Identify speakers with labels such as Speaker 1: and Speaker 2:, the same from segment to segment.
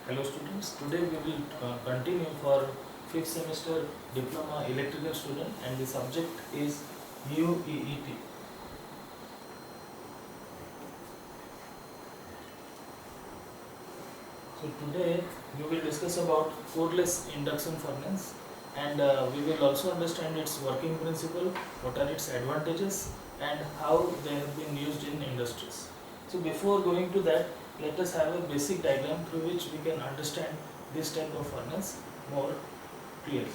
Speaker 1: Hello students, today we will continue for 5th semester diploma electrical student and the subject is UEET. So today we will discuss about coreless induction furnace and we will also understand its working principle, what are its advantages and how they have been used in industries. So before going to that, let us have a basic diagram through which we can understand this type of furnace more clearly.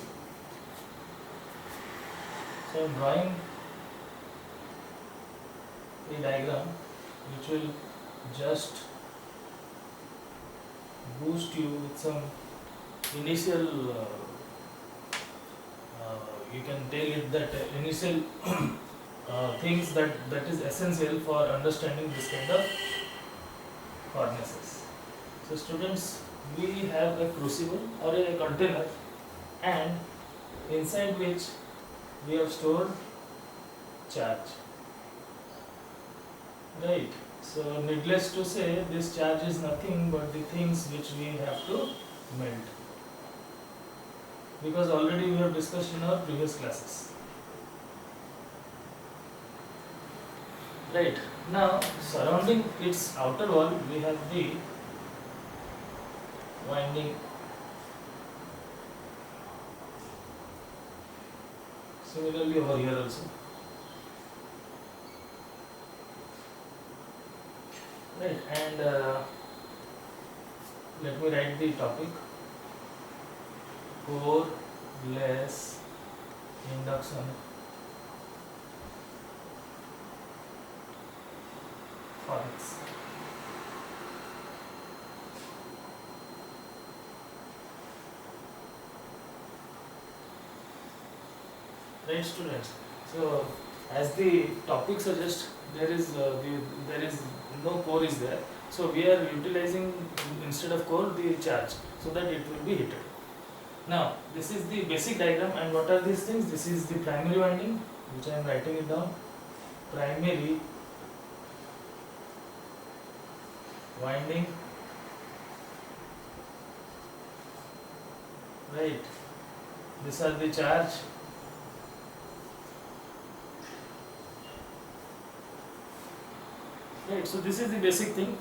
Speaker 1: So I am drawing a diagram which will just boost you with some initial you can tell it that initial things that is essential for understanding this kind of furnaces. So students, we have a crucible or a container and inside which we have stored charge, right? So needless to say, this charge is nothing but the things which we have to melt, because already we have discussed in our previous classes. Right, now surrounding its outer wall we have the winding. Similarly over here also. Right, and let me write the topic: coreless induction furnace. Right, students. So, as the topic suggests, there is no core is there. So we are utilizing instead of core the charge, so that it will be heated. Now this is the basic diagram, and what are these things? This is the primary winding, which I am writing it down. Primary winding, right? These are the charge. Right, so this is the basic thing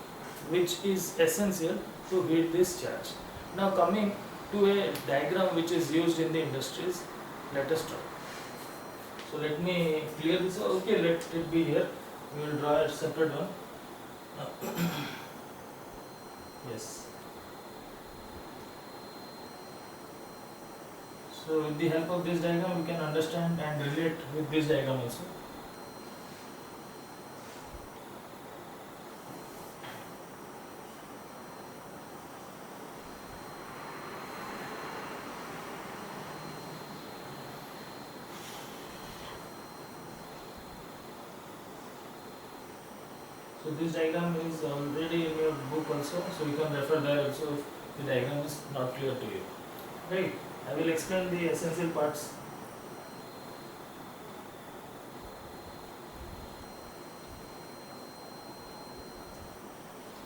Speaker 1: which is essential to heat this charge. Now coming to a diagram which is used in the industries, let us draw. So let me clear this. Okay, let it be here. We will draw a separate one. Yes. So with the help of this diagram we can understand and relate with this diagram also. So this diagram is already in your book also, so you can refer there also if the diagram is not clear to you. Right, I will explain the essential parts.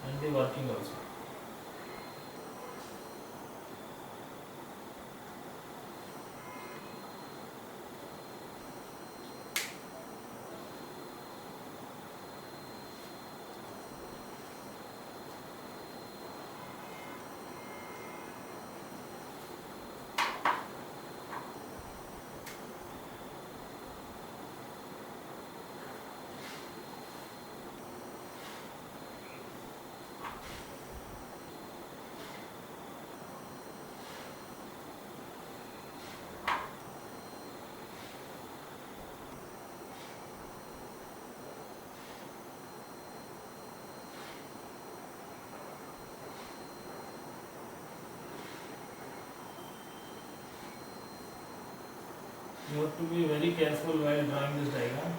Speaker 1: And the working also. You have to be very careful while drawing this diagram.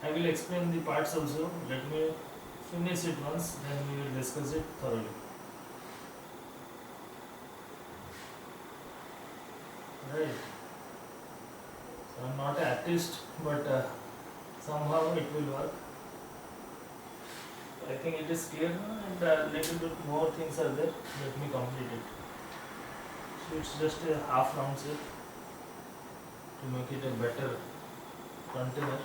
Speaker 1: I will explain the parts also. Let me finish it once, then we will discuss it thoroughly. Right. So I'm not an artist, but somehow it will work. I think it is clear now, and a little bit more things are there. Let me complete it. So it's just a half round shape to make it a better container.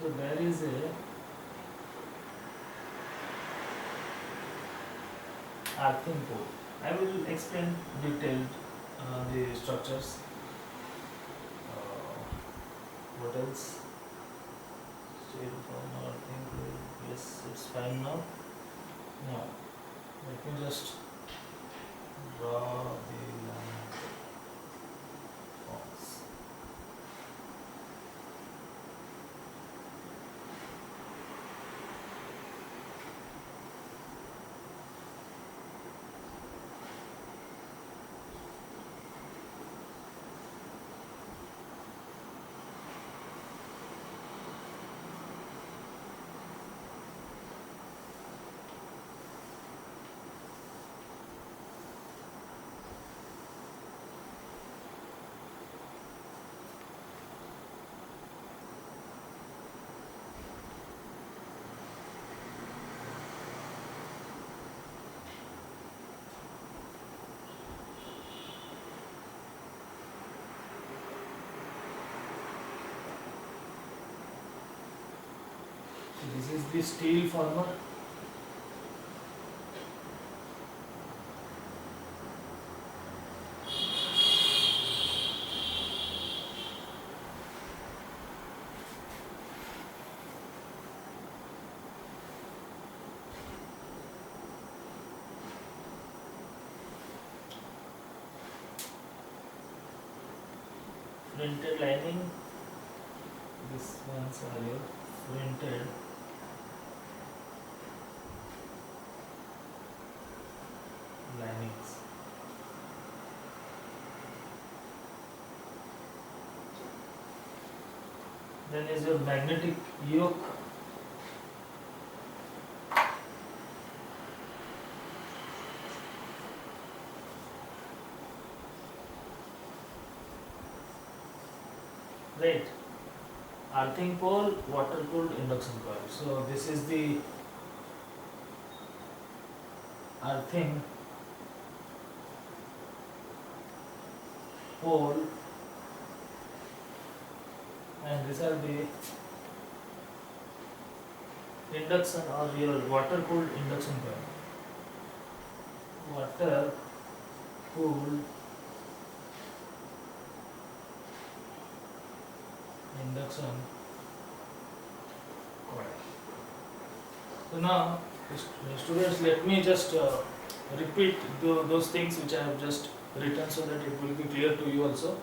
Speaker 1: So there is a earthing pole. I will explain detailed the structures. Uh, what else? Steel form earthing pole. Yes, it's fine now. Now, let me just draw the line forms. So this is the steel former. Printed lining. This ones are your printed linings. Then is your magnetic yoke. Right. Earthing pole, water cooled induction coil. So this is the earthing pole, and these are the induction or your water cooled induction coil. Water cooled induction coil. So now, students, let me just repeat those things which I have just written so that it will be clear to you also.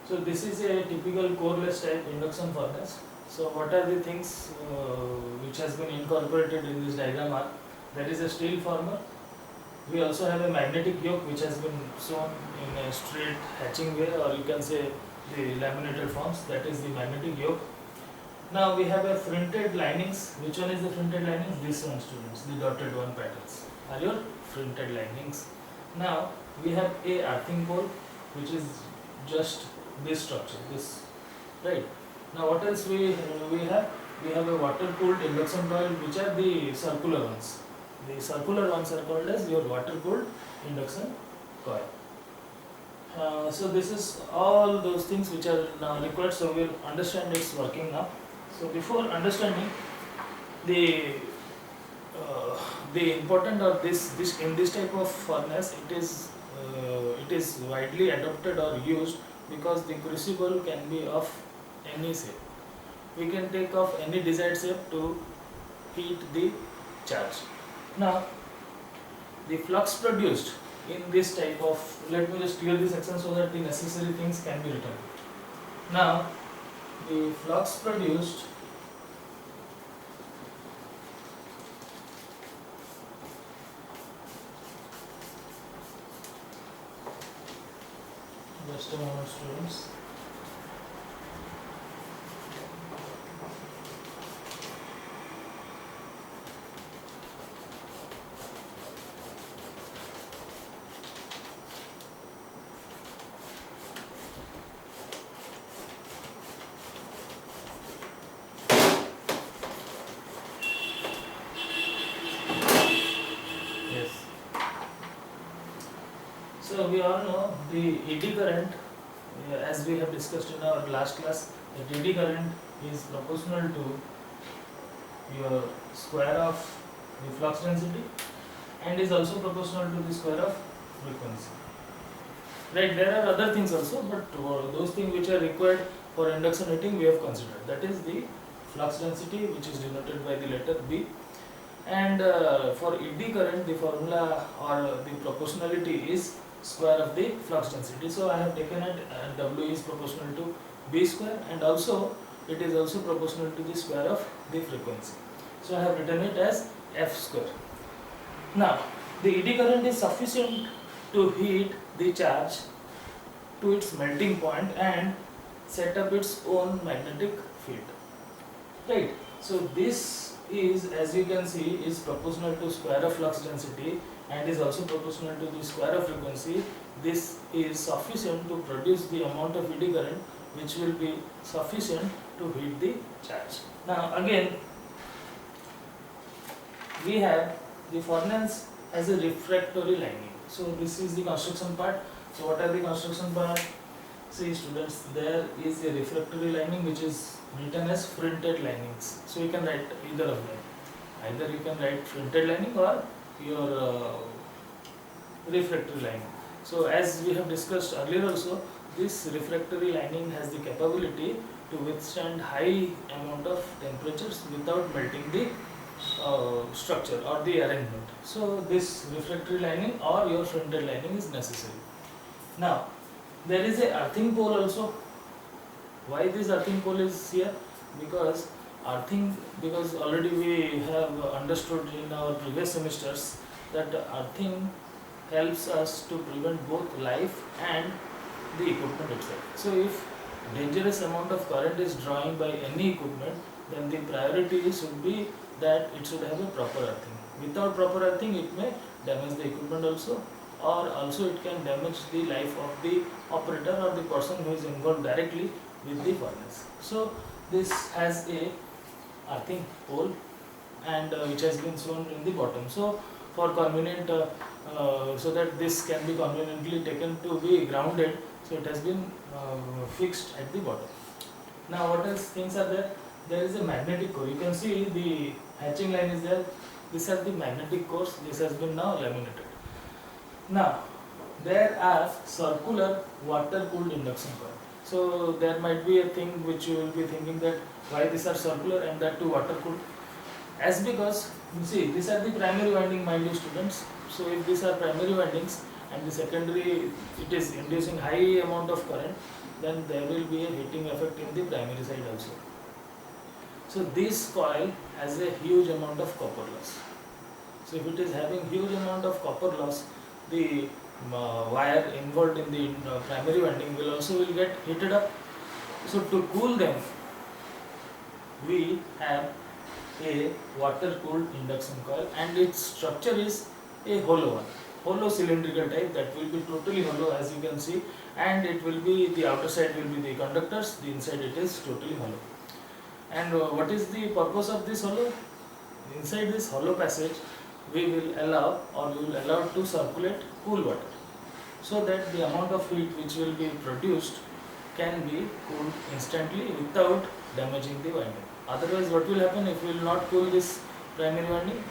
Speaker 1: So this is a typical coreless type induction furnace. So what are the things which has been incorporated in this diagram are, there is a steel former. We also have a magnetic yoke which has been shown in a straight hatching way, or you can say the laminated forms, that is the magnetic yoke. Now we have a printed linings. Which one is the printed linings? This one, students, the dotted one patterns are your printed linings. Now we have a earthing pole which is just this structure, this, right? Now what else we have? We have a water cooled induction coil, which are the circular ones. The circular ones are called as your water cooled induction coil. So this is all those things which are now required, so we'll understand its working now. So before understanding the the important of this in this type of furnace, it is widely adopted or used because the crucible can be of any shape. We can take of any desired shape to heat the charge. Now, the flux produced in this type of, let me just clear this section so that the necessary things can be written. Now, the flux produced just a moment, students. Yes. So we all know the eddy current, as we have discussed in our last class, that eddy current is proportional to your square of the flux density and is also proportional to the square of frequency. Right, there are other things also, but those things which are required for induction heating we have considered. That is the flux density, which is denoted by the letter B. And for eddy current, the formula or the proportionality is square of the flux density. So I have taken it, W is proportional to B square, and also it is also proportional to the square of the frequency. So I have written it as F square. Now, the eddy current is sufficient to heat the charge to its melting point and set up its own magnetic field. Right. So this is, as you can see, is proportional to square of flux density and is also proportional to the square of frequency. This is sufficient to produce the amount of eddy current which will be sufficient to heat the charge. Now again, we have the furnace as a refractory lining. So this is the construction part. So what are the construction part? See students, there is a refractory lining which is written as printed linings. So you can write either of them. Either you can write printed lining or your refractory lining. So as we have discussed earlier also, this refractory lining has the capability to withstand high amount of temperatures without melting the structure or the arrangement. So this refractory lining or your printed lining is necessary. Now there is a earthing pole also. Why this earthing pole is here? Because already we have understood in our previous semesters that earthing helps us to prevent both life and the equipment itself. So if dangerous amount of current is drawing by any equipment, then the priority should be that it should have a proper earthing. Without proper earthing, it may damage the equipment also, or also it can damage the life of the operator or the person who is involved directly with the furnace. So this has a earthing pole and which has been shown in the bottom. So for convenient, so that this can be conveniently taken to be grounded, so it has been fixed at the bottom. Now what else things are there? There is a magnetic core. You can see the hatching line is there. These are the magnetic cores. This has been now laminated. Now there are circular water cooled induction coil. So there might be a thing which you will be thinking that why these are circular and that too water cooled. As because you see these are the primary winding, mind you students. So if these are primary windings and the secondary it is inducing high amount of current, then there will be a heating effect in the primary side also. So this coil has a huge amount of copper loss. So if it is having huge amount of copper loss, the wire involved in the primary winding will get heated up. So to cool them, we have a water cooled induction coil and its structure is a hollow one, hollow cylindrical type, that will be totally hollow as you can see, and it will be, the outer side will be the conductors, the inside it is totally hollow. And what is the purpose of this hollow? Inside this hollow passage we will allow to circulate cool water, so that the amount of heat which will be produced can be cooled instantly without damaging the winding. Otherwise what will happen if we will not cool this primary winding,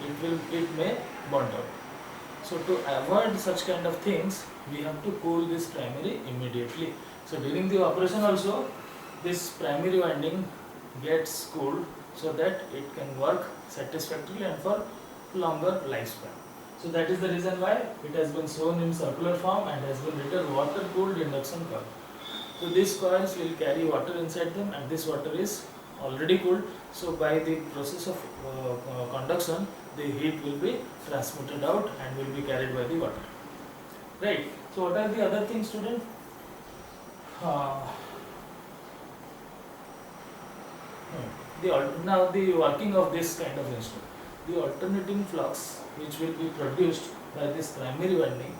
Speaker 1: it may burnt out. So to avoid such kind of things, we have to cool this primary immediately. So during the operation also, this primary winding gets cooled so that it can work satisfactorily and for longer lifespan. So that is the reason why it has been shown in circular form and has been written water cooled induction coil. So these coils will carry water inside them, and this water is already cooled. So by the process of conduction, the heat will be transmitted out and will be carried by the water. Right. So what are the other things, student? Now the working of this kind of instrument. The alternating flux which will be produced by this primary winding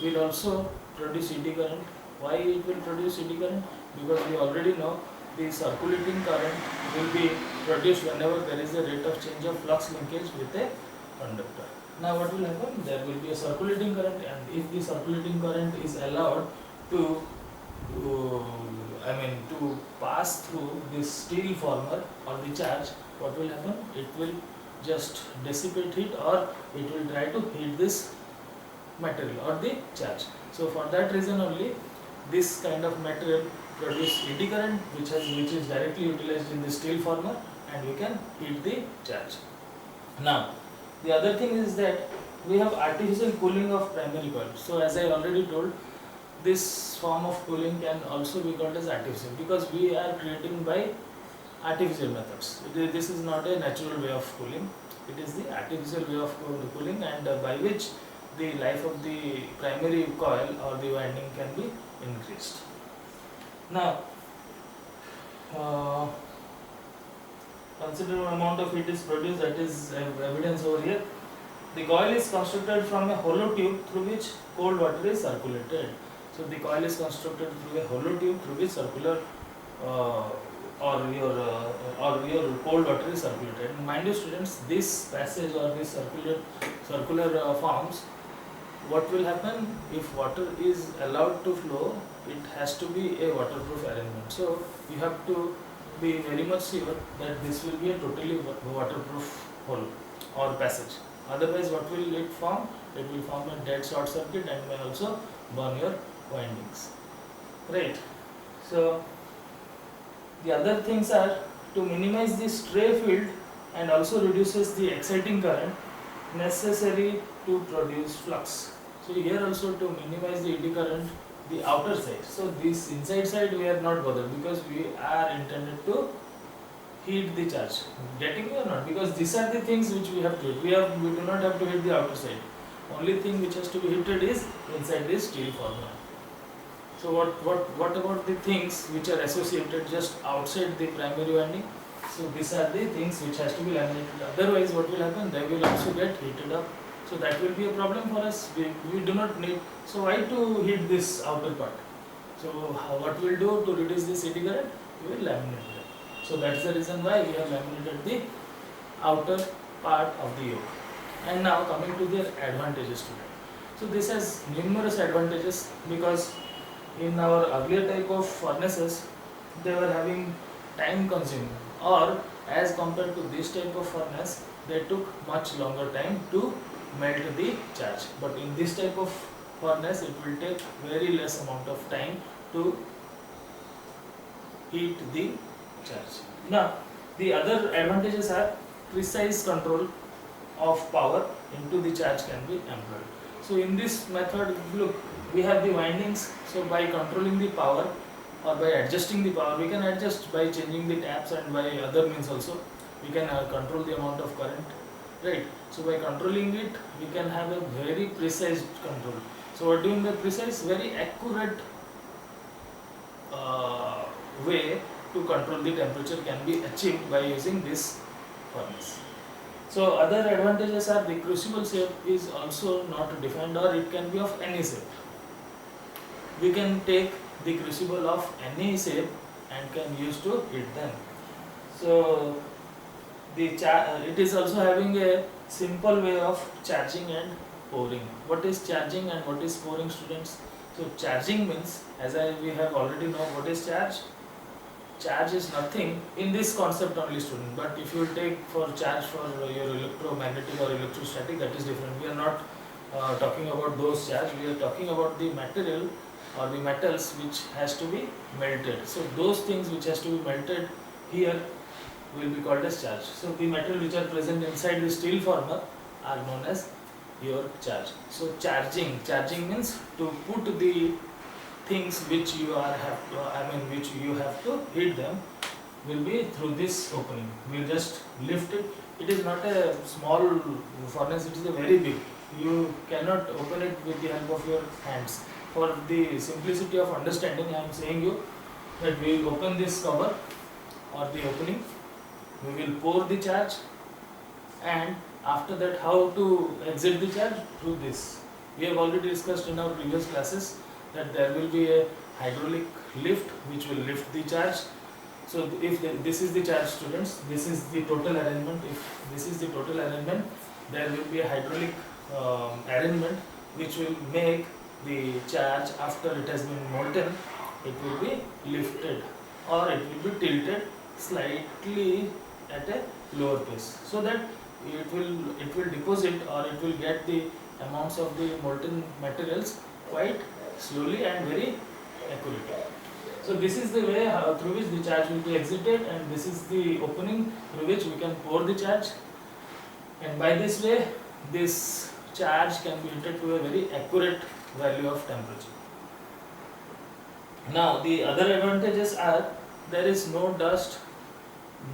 Speaker 1: will also produce eddy current. Why it will produce eddy current? Because we already know the circulating current will be produced whenever there is a rate of change of flux linkage with a conductor. Now what will happen? There will be a circulating current, and if the circulating current is allowed to to pass through this steel former or the charge, what will happen? It will just dissipate heat, or it will try to heat this material or the charge. So for that reason only, this kind of material produce eddy current which is directly utilized in the steel former, and we can heat the charge. Now the other thing is that we have artificial cooling of primary coil. So as I already told, this form of cooling can also be called as artificial, because we are creating by artificial methods. This is not a natural way of cooling, it is the artificial way of cooling, and by which the life of the primary coil or the winding can be increased. Now considerable amount of heat is produced, that is evidence over here. The coil is constructed from a hollow tube through which cold water is circulated. So the coil is constructed through a hollow tube through which circular or your cold water is circulated. And mind you, students, this passage or this circular forms, what will happen if water is allowed to flow? It has to be a waterproof arrangement. So you have to be very much sure that this will be a totally waterproof hole or passage. Otherwise, what will it form? It will form a dead short circuit and may also burn your windings. Right. So the other things are to minimize the stray field and also reduces the exciting current necessary to produce flux. So here also to minimize the eddy current, the outer side. So this inside side we are not bothered, because we are intended to heat the charge. Getting me or not? Because these are the things which we have to heat. We do not have to heat the outer side. Only thing which has to be heated is inside this steel former. So what about the things which are associated just outside the primary winding? So these are the things which has to be laminated. Otherwise, what will happen? They will also get heated up. So that will be a problem for us. We do not need. So why to heat this outer part? So what we'll do to reduce this eddy current? We will laminate them. So that's the reason why we have laminated the outer part of the yoke. And now coming to their advantages today. So this has numerous advantages, because in our earlier type of furnaces, they were having time consuming, or as compared to this type of furnace, they took much longer time to melt the charge. But in this type of furnace, it will take very less amount of time to heat the charge. Now the other advantages are precise control of power into the charge can be employed. So in this method, look, we have the windings. So by controlling the power or by adjusting the power, we can adjust by changing the taps and by other means also. We can control the amount of current, right? So by controlling it, we can have a very precise control. So what do you mean by precise? Very accurate way to control the temperature can be achieved by using this furnace. So other advantages are the crucible shape is also not defined, or it can be of any shape. We can take the crucible of any shape and can use to heat them. So it is also having a simple way of charging and pouring. What is charging and what is pouring, students? So charging means, we have already know what is charge. charge is nothing in this concept only, student. But if you take for charge for your electromagnetic or electrostatic, that is different. We are not talking about those charge. We are talking about the material or the metals which has to be melted. So those things which has to be melted here will be called as charge. So the metal which are present inside the steel former are known as your charge. So charging means to put the things which you are which you have to hit them will be through this opening. We'll just lift it. It is not a small furnace, it is a very big. You cannot open it with the help of your hands. For the simplicity of understanding, I am saying you that we will open this cover or the opening, we will pour the charge, and after that how to exit the charge? Through this. We have already discussed in our previous classes that there will be a hydraulic lift which will lift the charge. So if this is the charge, students, this is the total arrangement. If this is the total arrangement, there will be a hydraulic arrangement which will make the charge, after it has been molten, it will be lifted or it will be tilted slightly at a lower pace, so that it will deposit or it will get the amounts of the molten materials quite slowly and very accurately. So this is the way through which the charge will be exited, and this is the opening through which we can pour the charge, and by this way this charge can be heated to a very accurate value of temperature. Now the other advantages are there is no dust,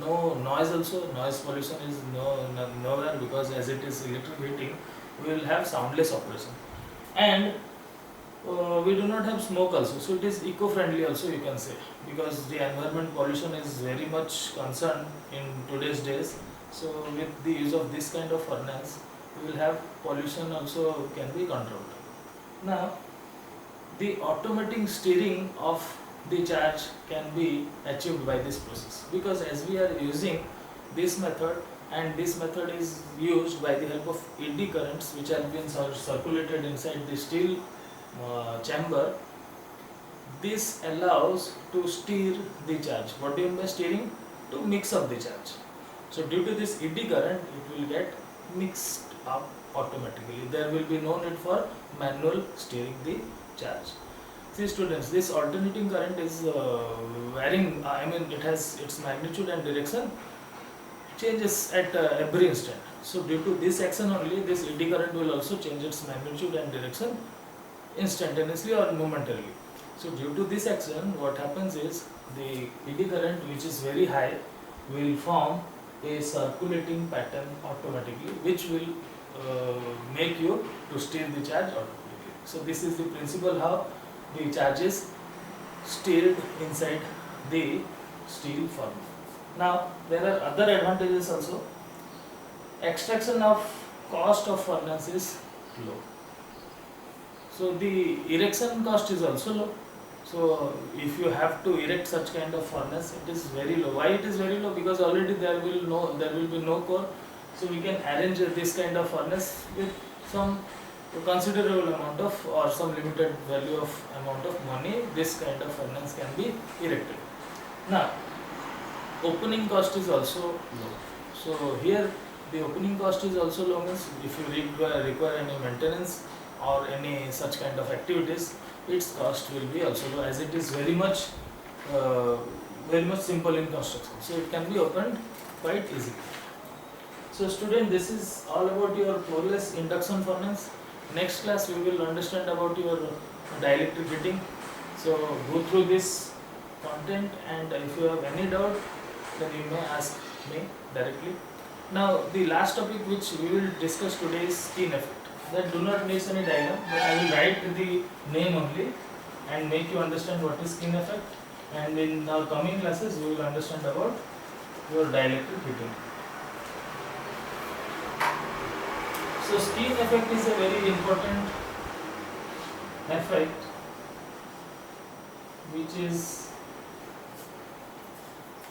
Speaker 1: no noise also. Noise pollution is nowhere, because as it is electric heating, we will have soundless operation, and we do not have smoke also, so it is eco-friendly also, you can say, because the environment pollution is very much concerned in today's days. So with the use of this kind of furnace, we will have pollution also can be controlled. Now the automatic steering of the charge can be achieved by this process, because as we are using this method, and this method is used by the help of eddy currents which have been circulated inside the steel chamber. This allows to steer the charge. What do you mean by steering? To mix up the charge. So due to this eddy current, it will get mixed up automatically. There will be no need for manual steering the charge. See students, this alternating current is varying, it has its magnitude and direction changes at every instant. So due to this action only, this eddy current will also change its magnitude and direction instantaneously or momentarily. So due to this action, what happens is the eddy current, which is very high, will form a circulating pattern automatically, which will make you to steer the charge automatically. So this is the principle how the charge is steered inside the steel furnace. Now there are other advantages also. Extraction of cost of furnace is low. So the erection cost is also low. So if you have to erect such kind of furnace, it is very low. Why it is very low? Because already there will be no core. So we can arrange this kind of furnace with some considerable amount of, or some limited value of amount of money. This kind of furnace can be erected. Now opening cost is also low. So here the opening cost is also low, means if you require any maintenance or any such kind of activities, its cost will be also low, as it is very much simple in construction. So it can be opened quite easily. So student, this is all about your poreless induction furnace. Next class we will understand about your dielectric heating. So go through this content, and if you have any doubt, then you may ask me directly. Now the last topic which we will discuss today is skin effect. That do not need any diagram, but I will write the name only and make you understand what is skin effect, and in our coming classes we will understand about your dielectric heating. So skin effect is a very important effect which is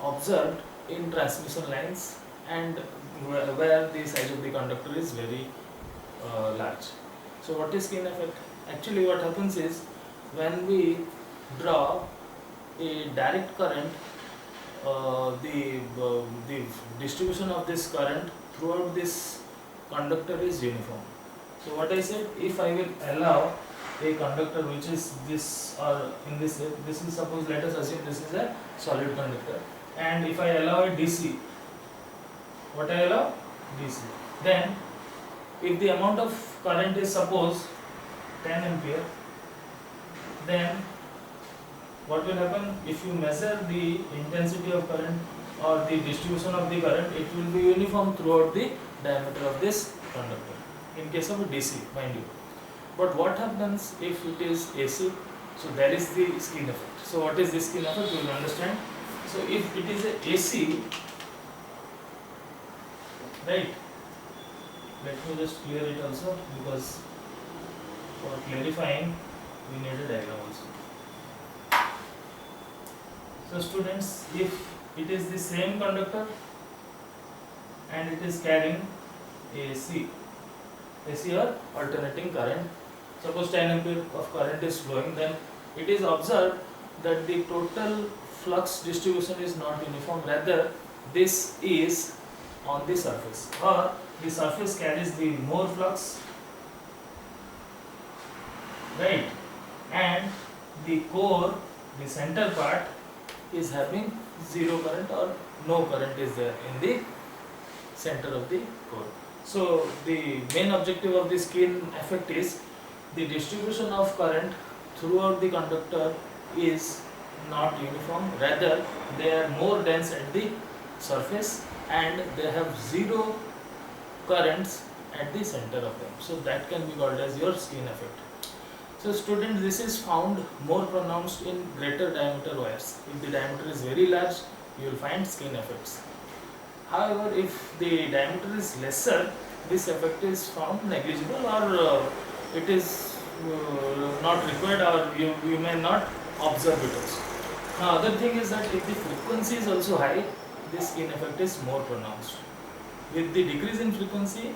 Speaker 1: observed in transmission lines, and where the size of the conductor is very large. So what is skin effect? Actually what happens is, when we draw a direct current the distribution of this current throughout this conductor is uniform. So what I said, if I will allow a conductor which is this or in this is, suppose, let us assume this is a solid conductor, and if I allow a DC, what I allow? DC. Then if the amount of current is, suppose, 10 ampere, then what will happen? If you measure the intensity of current or the distribution of the current, it will be uniform throughout the diameter of this conductor, in case of a DC, mind you. But what happens if it is AC? So there is the skin effect. So what is this skin effect? You will understand. So if it is a AC, right? Let me just clear it also, because for clarifying we need a diagram also. So students, if it is the same conductor and it is carrying AC or alternating current, suppose 10 ampere of current is flowing, then it is observed that the total flux distribution is not uniform, rather this is on the surface, or the surface carries the more flux, right, and the core, the center part, is having zero current or no current is there in the center of the core. So the main objective of the skin effect is the distribution of current throughout the conductor is not uniform, rather they are more dense at the surface and they have zero currents at the center of them. So that can be called as your skin effect. So students, this is found more pronounced in greater diameter wires. If the diameter is very large, you will find skin effects. However, if the diameter is lesser, this effect is found negligible, or it is not required, or you may not observe it also. Now other thing is that if the frequency is also high, this skin effect is more pronounced. With the decrease in frequency,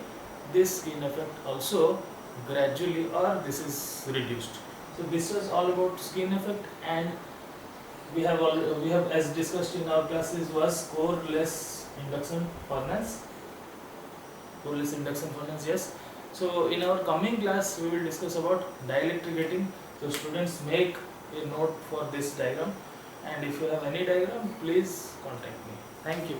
Speaker 1: this skin effect also gradually, or this is reduced. So this was all about skin effect, and we have as discussed in our classes was coreless induction furnace. Coreless induction furnace, yes. So in our coming class we will discuss about dielectric. So students, make a note for this diagram, and if you have any diagram, please contact me. Thank you.